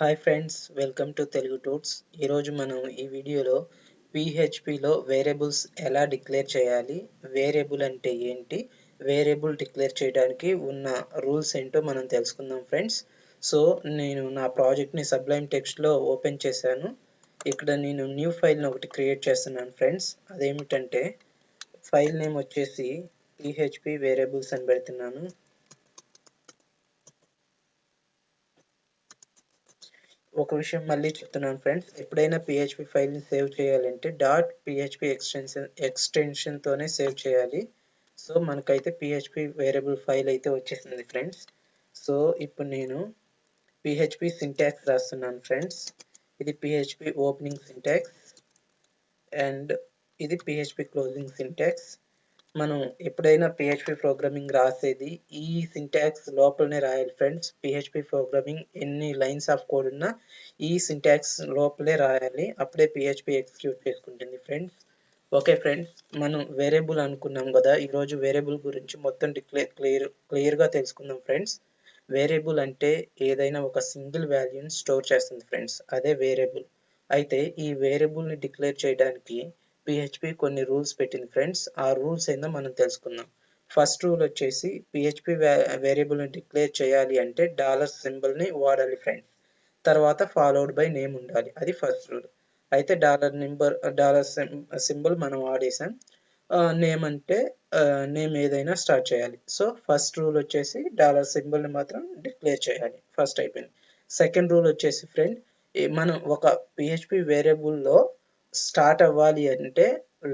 Hi friends, welcome to Telugu toots. ఈరోజు మనం ఈ వీడియోలో PHPలో వేరియబుల్స్ ఎలా డిక్లేర్ చేయాలి, వేరియబుల్ అంటే ఏంటి, వేరియబుల్ డిక్లేర్ చేయడానికి ఉన్న రూల్స్ ఏంటో మనం తెలుసుకుందాం ఫ్రెండ్స్. సో నేను నా ప్రాజెక్ట్ని సబ్లైమ్ టెక్స్ట్లో ఓపెన్ చేశాను. ఇక్కడ నేను న్యూ ఫైల్ని ఒకటి క్రియేట్ చేస్తున్నాను ఫ్రెండ్స్. అదేమిటంటే ఫైల్ నేమ్ వచ్చేసి PHP వేరియబుల్స్ అని పెడుతున్నాను. ఒక విషయం మళ్ళీ చెప్తున్నాను ఫ్రెండ్స్, ఎప్పుడైనా PHP ఫైల్ని సేవ్ చేయాలంటే .php ఎక్స్టెన్షన్తోనే సేవ్ చేయాలి. సో మనకైతే PHP వేరియబుల్ ఫైల్ అయితే వచ్చేసింది ఫ్రెండ్స్. సో ఇప్పుడు నేను PHP సింటాక్స్ రాస్తున్నాను ఫ్రెండ్స్. ఇది PHP ఓపెనింగ్ సింటాక్స్ అండ్ ఇది PHP క్లోజింగ్ సింటాక్స్. మనం ఎప్పుడైనా PHP ప్రోగ్రామింగ్ రాసేది ఈ సింటాక్స్ లోపలనే రాయాలి ఫ్రెండ్స్. PHP ప్రోగ్రామింగ్ ఎన్ని లైన్స్ ఆఫ్ కోడ్ ఉన్నా ఈ సింటాక్స్ లోపలే రాయాలి, అప్పుడే PHP ఎగ్జిక్యూట్ చేసుకుంటుంది ఫ్రెండ్స్. ఓకే ఫ్రెండ్స్, మనం వేరియబుల్ అనుకున్నాం కదా, ఈరోజు వేరియబుల్ గురించి మొత్తం క్లియర్గా తెలుసుకుందాం ఫ్రెండ్స్. వేరియబుల్ అంటే ఏదైనా ఒక సింగిల్ వాల్యూని స్టోర్ చేస్తుంది ఫ్రెండ్స్, అదే వేరియబుల్. అయితే ఈ వేరియబుల్ని డిక్లేర్ చేయడానికి PHP కొన్ని రూల్స్ పెట్టింది ఫ్రెండ్స్. ఆ రూల్స్ ఏందో మనం తెలుసుకుందాం. ఫస్ట్ రూల్ వచ్చేసి PHP వేరియబుల్ని డిక్లేర్ చేయాలి అంటే డాలర్ సింబల్ని వాడాలి ఫ్రెండ్స్. తర్వాత ఫాలోడ్ బై నేమ్ ఉండాలి, అది ఫస్ట్ రూల్. అయితే డాలర్ సింబల్ మనం వాడేసాం. నేమ్ అంటే నేమ్ ఏదైనా స్టార్ట్ చేయాలి. సో ఫస్ట్ రూల్ వచ్చేసి డాలర్ సింబల్ని మాత్రం డిక్లేర్ చేయాలి. ఫస్ట్ అయిపోయింది. సెకండ్ రూల్ వచ్చేసి ఫ్రెండ్, మనం ఒక PHP వేరియబుల్లో స్టార్ట్ అవ్వాలి అంటే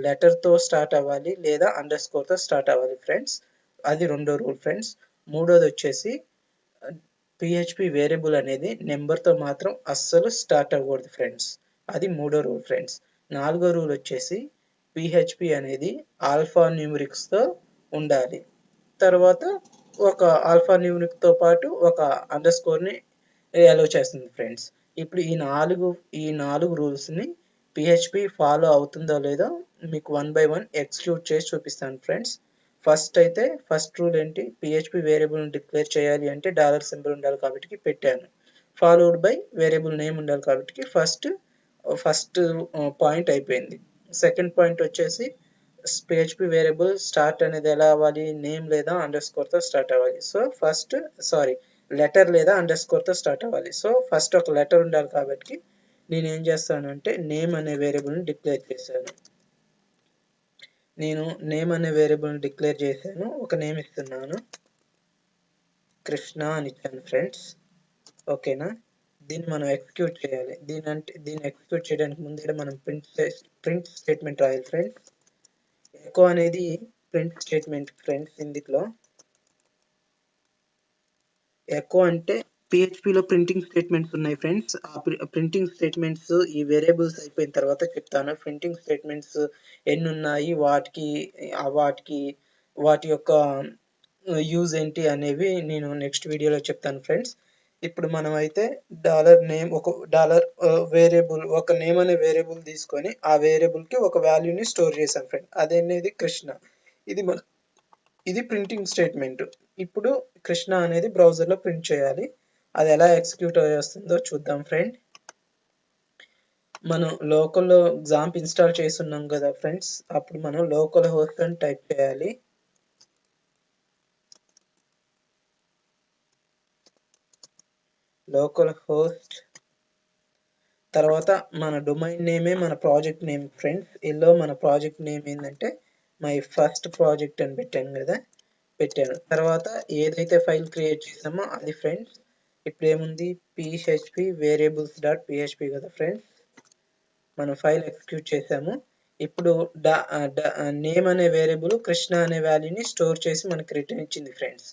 లెటర్తో స్టార్ట్ అవ్వాలి లేదా అండర్ స్కోర్తో స్టార్ట్ అవ్వాలి ఫ్రెండ్స్. అది రెండో రూల్ ఫ్రెండ్స్. మూడోది వచ్చేసి PHP వేరియబుల్ అనేది నెంబర్తో మాత్రం అస్సలు స్టార్ట్ అవ్వకూడదు ఫ్రెండ్స్. అది మూడో రూల్ ఫ్రెండ్స్. నాలుగో రూల్ వచ్చేసి PHP అనేది ఆల్ఫా న్యూమరిక్స్తో ఉండాలి. తర్వాత ఒక ఆల్ఫా న్యూమరిక్తో పాటు ఒక అండర్ స్కోర్ని అలో చేస్తుంది ఫ్రెండ్స్. ఇప్పుడు ఈ నాలుగు రూల్స్ని PHP ఫాలో అవుతుందో లేదో మీకు 1 by 1 ఎగ్జిక్యూట్ చేసి చూపిస్తాను ఫ్రెండ్స్. ఫస్ట్ రూల్ ఏంటి, PHP వేరియబుల్ని డిక్లేర్ చేయాలి అంటే డాలర్ సింబల్ ఉండాలి కాబట్టి పెట్టాను. ఫాలోడ్ బై వేరియబుల్ నేమ్ ఉండాలి కాబట్టి ఫస్ట్ పాయింట్ అయిపోయింది. సెకండ్ పాయింట్ వచ్చేసి PHP వేరియబుల్ స్టార్ట్ అనేది ఎలా అవ్వాలి, నేమ్ లేదా అండర్ స్కోర్తో స్టార్ట్ అవ్వాలి. లెటర్ లేదా అండర్ స్కోర్తో స్టార్ట్ అవ్వాలి. సో ఫస్ట్ ఒక లెటర్ ఉండాలి కాబట్టి నేను ఏం చేస్తాను అంటే నేమ్ అనే వేరియబుల్ని డిక్లేర్ చేశాను. ఒక నేమ్ ఇస్తున్నాను, కృష్ణ అని ఇచ్చాను ఫ్రెండ్స్. ఓకేనా, దీన్ని మనం ఎగ్జిక్యూట్ చేయాలి. దీన్ని ఎగ్జిక్యూట్ చేయడానికి ముందే మనం ప్రింట్ స్టేట్మెంట్ రాయాలి ఫ్రెండ్స్. ఎకో అనేది ప్రింట్ స్టేట్మెంట్ ఫ్రెండ్స్. ఇందులో ఎకో అంటే PHPలో ప్రింటింగ్ స్టేట్మెంట్స్ ఉన్నాయి ఫ్రెండ్స్. ఆ ప్రింటింగ్ స్టేట్మెంట్స్ ఈ వేరియబుల్స్ అయిపోయిన తర్వాత చెప్తాను. ప్రింటింగ్ స్టేట్మెంట్స్ ఎన్ని ఉన్నాయి, వాటి యొక్క యూజ్ ఏంటి అనేవి నేను నెక్స్ట్ వీడియోలో చెప్తాను ఫ్రెండ్స్. ఇప్పుడు మనం అయితే ఒక నేమ్ అనే వేరియబుల్ తీసుకొని ఆ వేరియబుల్కి ఒక వాల్యూని స్టోర్ చేశాం ఫ్రెండ్. అదనేది కృష్ణ. ఇది ప్రింటింగ్ స్టేట్మెంట్. ఇప్పుడు కృష్ణ అనేది బ్రౌజర్లో ప్రింట్ చేయాలి. అది ఎలా ఎగ్జిక్యూట్ చేస్తుందో చూద్దాం ఫ్రెండ్. మనం లోకల్లో XAMPP ఇన్స్టాల్ చేస్తున్నాం కదా ఫ్రెండ్స్, అప్పుడు మనం లోకల్ హోస్ట్ అని టైప్ చేయాలి. లోకల్ హోస్ట్ తర్వాత మన డొమైన్ నేమే మన ప్రాజెక్ట్ నేమ్ ఫ్రెండ్స్. ఇందులో మన ప్రాజెక్ట్ నేమ్ ఏంటంటే మై ఫస్ట్ ప్రాజెక్ట్ అని పెట్టాను. తర్వాత ఏదైతే ఫైల్ క్రియేట్ చేసామో అది ఫ్రెండ్స్. ఇప్పుడు ఏముంది, PHP variables.php కదా ఫ్రెండ్స్. మనం ఫైల్ ఎగ్జిక్యూట్ చేసాము. ఇప్పుడు నేమ్ అనే వేరియబుల్ కృష్ణ అనే వాల్యూని స్టోర్ చేసి మనకి రిటర్న్ ఇచ్చింది ఫ్రెండ్స్.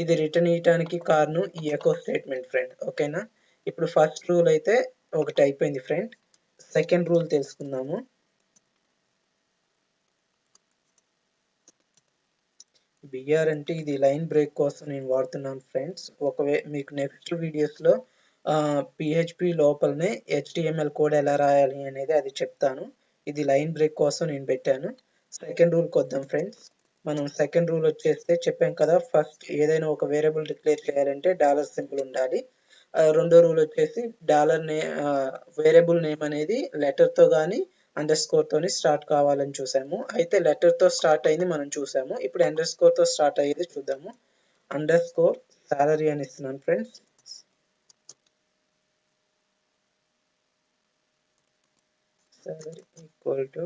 ఇది రిటర్న్ ఇవ్వడానికి కారణం ఈ ఎకో స్టేట్మెంట్ ఫ్రెండ్. ఓకేనా, ఇప్పుడు ఫస్ట్ రూల్ అయితే ఒకటి అయిపోయింది ఫ్రెండ్. సెకండ్ రూల్ తెలుసుకుందాము. బిఆర్ అంటే ఇది లైన్ బ్రేక్ కోసం నేను వాడుతున్నాను ఫ్రెండ్స్. మీకు నెక్స్ట్ వీడియోస్లో PHP లోపలనే HTML కోడ్ ఎలా రాయాలి అనేది అది చెప్తాను. ఇది లైన్ బ్రేక్ కోసం నేను పెట్టాను. సెకండ్ రూల్కి వద్దాం ఫ్రెండ్స్. మనం సెకండ్ రూల్ వచ్చేస్తే చెప్పాం కదా, ఫస్ట్ ఏదైనా ఒక వేరియబుల్ డిక్లేర్ చేయాలంటే డాలర్ సింబల్ ఉండాలి. రెండో రూల్ వచ్చేసి డాలర్ నే వేరియబుల్ నేమ్ అనేది లెటర్తో కానీ అండర్ స్కోర్తోని స్టార్ట్ కావాలని చూసాము. అయితే లెటర్తో స్టార్ట్ అయింది మనం చూసాము. ఇప్పుడు అండర్ స్కోర్తో స్టార్ట్ అయ్యేది చూద్దాము. అండర్ స్కోర్ సాలరీ అని ఇస్తున్నాను friends. Salary equal to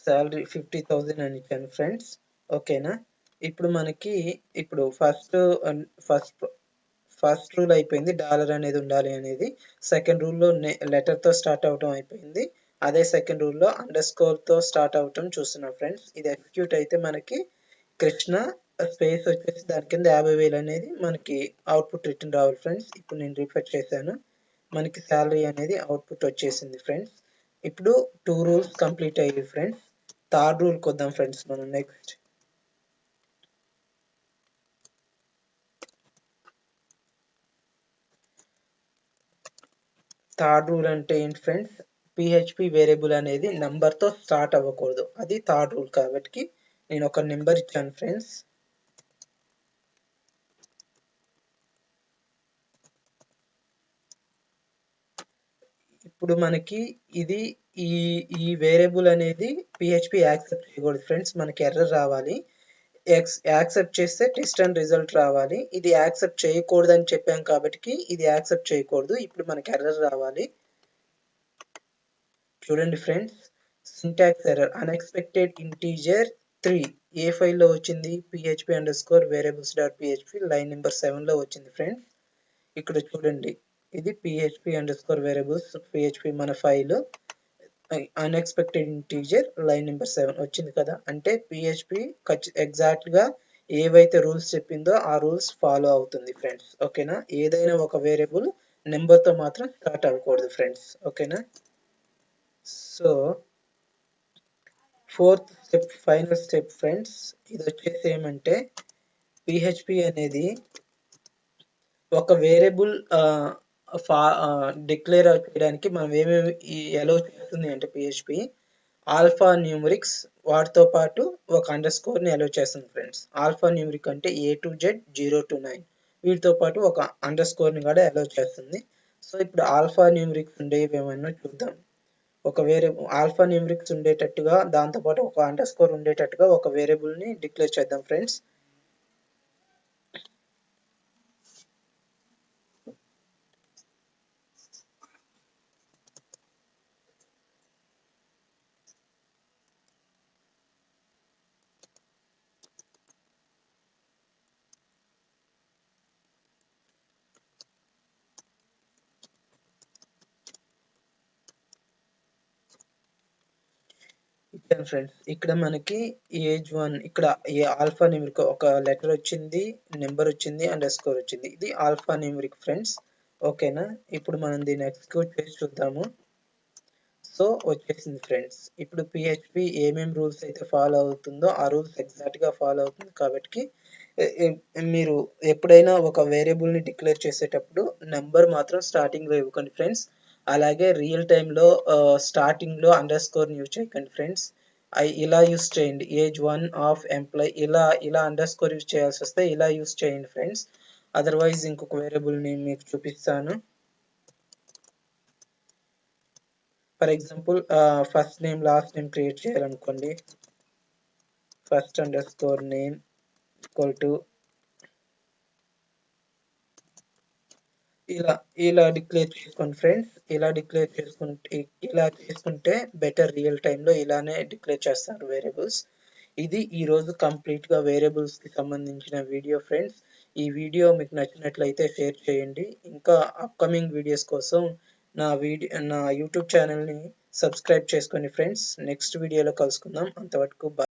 salary 50,000 అని ఇచ్చాను ఫ్రెండ్స్. ఓకేనా. ఇప్పుడు మనకి ఇప్పుడు ఫస్ట్ ఫస్ట్ రూల్ అయిపోయింది, డాలర్ అనేది ఉండాలి అనేది. సెకండ్ రూల్లో లెటర్తో స్టార్ట్ అవటం అయిపోయింది. అదే సెకండ్ రూల్లో అండర్ స్కోర్తో స్టార్ట్ అవటం చూస్తున్నాం ఫ్రెండ్స్. ఇది ఎగ్జిక్యూట్ అయితే మనకి కృష్ణ స్పేస్ వచ్చేసి దాని కింద 50,000 అనేది మనకి అవుట్పుట్ రిటర్న్ రావాలి ఫ్రెండ్స్. ఇప్పుడు నేను రిఫ్రెష్ చేశాను, మనకి శాలరీ అనేది అవుట్పుట్ వచ్చేసింది ఫ్రెండ్స్. ఇప్పుడు 2 రూల్స్ కంప్లీట్ అయ్యాయి ఫ్రెండ్స్. థర్డ్ రూల్కి వద్దాం ఫ్రెండ్స్ మనం నెక్స్ట్. థర్డ్ రూల్ అంటే ఏంటి ఫ్రెండ్స్? పిహెచ్పి వేరియబుల్ అనేది నెంబర్తో స్టార్ట్ అవ్వకూడదు. అది థర్డ్ రూల్. కాబట్టి నేను ఒక నెంబర్ ఇచ్చాను ఫ్రెండ్స్. ఇప్పుడు మనకి ఇది ఈ ఈ వేరియబుల్ అనేది పిహెచ్పి యాక్సెప్ట్ చేయకూడదు ఫ్రెండ్స్. మనకి ఎర్రర్ రావాలి. యాక్సెప్ట్ చేస్తే టెస్ట్ అండ్ రిజల్ట్ రావాలి. ఇది యాక్సెప్ట్ చేయకూడదు అని చెప్పాం కాబట్టి ఇది యాక్సెప్ట్ చేయకూడదు. ఇప్పుడు మనకి ఎర్రర్ రావాలి. చూడండి friends, syntax error unexpected integer 3 ఏ ఫైల్లో వచ్చింది? php_variables.php లైన్ నెంబర్ 7లో వచ్చింది ఫ్రెండ్స్. ఇక్కడ చూడండి, ఇది php_variables php మన file. Unexpected integer line number 7 వచ్చింది కదా. అంటే పిహెచ్పి ఎగ్జాక్ట్ గా ఏవైతే రూల్స్ చెప్పిందో ఆ రూల్స్ ఫాలో అవుతుంది ఫ్రెండ్స్. ఓకేనా. ఏదైనా ఒక వేరియబుల్ నెంబర్తో మాత్రం స్టార్ట్ అవ్వకూడదు ఫ్రెండ్స్. ఓకేనా. So fourth step, final step friends. ఇది వచ్చేసి ఏమంటే పిహెచ్పి అనేది ఒక వేరియబుల్ డిక్లేర్ చేయడానికి మనం ఏమేమి ఎలో చేస్తుంది అంటే పిహెచ్పి ఆల్ఫా న్యూమరిక్స్ వాటితో పాటు ఒక అండర్ స్కోర్ని ఎలో చేస్తుంది ఫ్రెండ్స్. ఆల్ఫా న్యూమరిక్ అంటే A to Z 0 to 9 వీటితో పాటు ఒక అండర్ స్కోర్ని కూడా ఎలో చేస్తుంది. సో ఇప్పుడు ఆల్ఫా న్యూమరిక్స్ ఉండేవి ఏమైనా చూద్దాం. ఒక ఆల్ఫా న్యూమరిక్స్ ఉండేటట్టుగా దాంతోపాటు ఒక అండర్ స్కోర్ ఉండేటట్టుగా ఒక వేరియబుల్ని డిక్లేర్ చేద్దాం ఫ్రెండ్స్. ఇచ్చాను ఫ్రెండ్స్. ఇక్కడ మనకి ఏజ్ 1 ఇక్కడ ఆల్ఫా న్యూమరిక్ ఒక లెటర్ వచ్చింది, నెంబర్ వచ్చింది, అండర్ స్కోర్ వచ్చింది. ఇది ఆల్ఫా న్యూమరిక్ ఫ్రెండ్స్. ఓకేనా. ఇప్పుడు మనం దీన్ని ఎగ్జిక్యూట్ చేసి చూద్దాము. సో వచ్చేసింది ఫ్రెండ్స్. ఇప్పుడు పిహెచ్పి ఏమేమి రూల్స్ అయితే ఫాలో అవుతుందో ఆ రూల్స్ ఎగ్జాక్ట్గా ఫాలో అవుతుంది. కాబట్టి మీరు ఎప్పుడైనా ఒక వేరియబుల్ని డిక్లేర్ చేసేటప్పుడు నెంబర్ మాత్రం స్టార్టింగ్లో ఇవ్వకండి ఫ్రెండ్స్. అలాగే రియల్ టైంలో స్టార్టింగ్లో అండర్ స్కోర్ని యూజ్ చేయకండి ఫ్రెండ్స్. ఇలా యూజ్ చేయండి. ఏజ్ 1 ఆఫ్ ఎంప్లాయ్ ఇలా అండర్ స్కోర్ యూజ్ చేయాల్సి వస్తే ఇలా యూజ్ చేయండి ఫ్రెండ్స్. అదర్వైజ్ ఇంకొక వేరియబుల్ని మీకు చూపిస్తాను. For example first name last name create చేయాలనుకోండి. First underscore name equal to ఇలా డిక్లేర్ చేసుకోండి ఫ్రెండ్స్. ఇలా చేసుకుంటే బెటర్. రియల్ టైంలో ఇలానే డిక్లేర్ చేస్తారు వేరియబుల్స్. ఇది ఈరోజు కంప్లీట్గా వేరియబుల్స్కి సంబంధించిన వీడియో ఫ్రెండ్స్. ఈ వీడియో మీకు నచ్చినట్లయితే షేర్ చేయండి. ఇంకా అప్కమింగ్ వీడియోస్ కోసం నా యూట్యూబ్ ఛానల్ని సబ్స్క్రైబ్ చేసుకోండి ఫ్రెండ్స్. నెక్స్ట్ వీడియోలో కలుసుకుందాం. అంతవరకు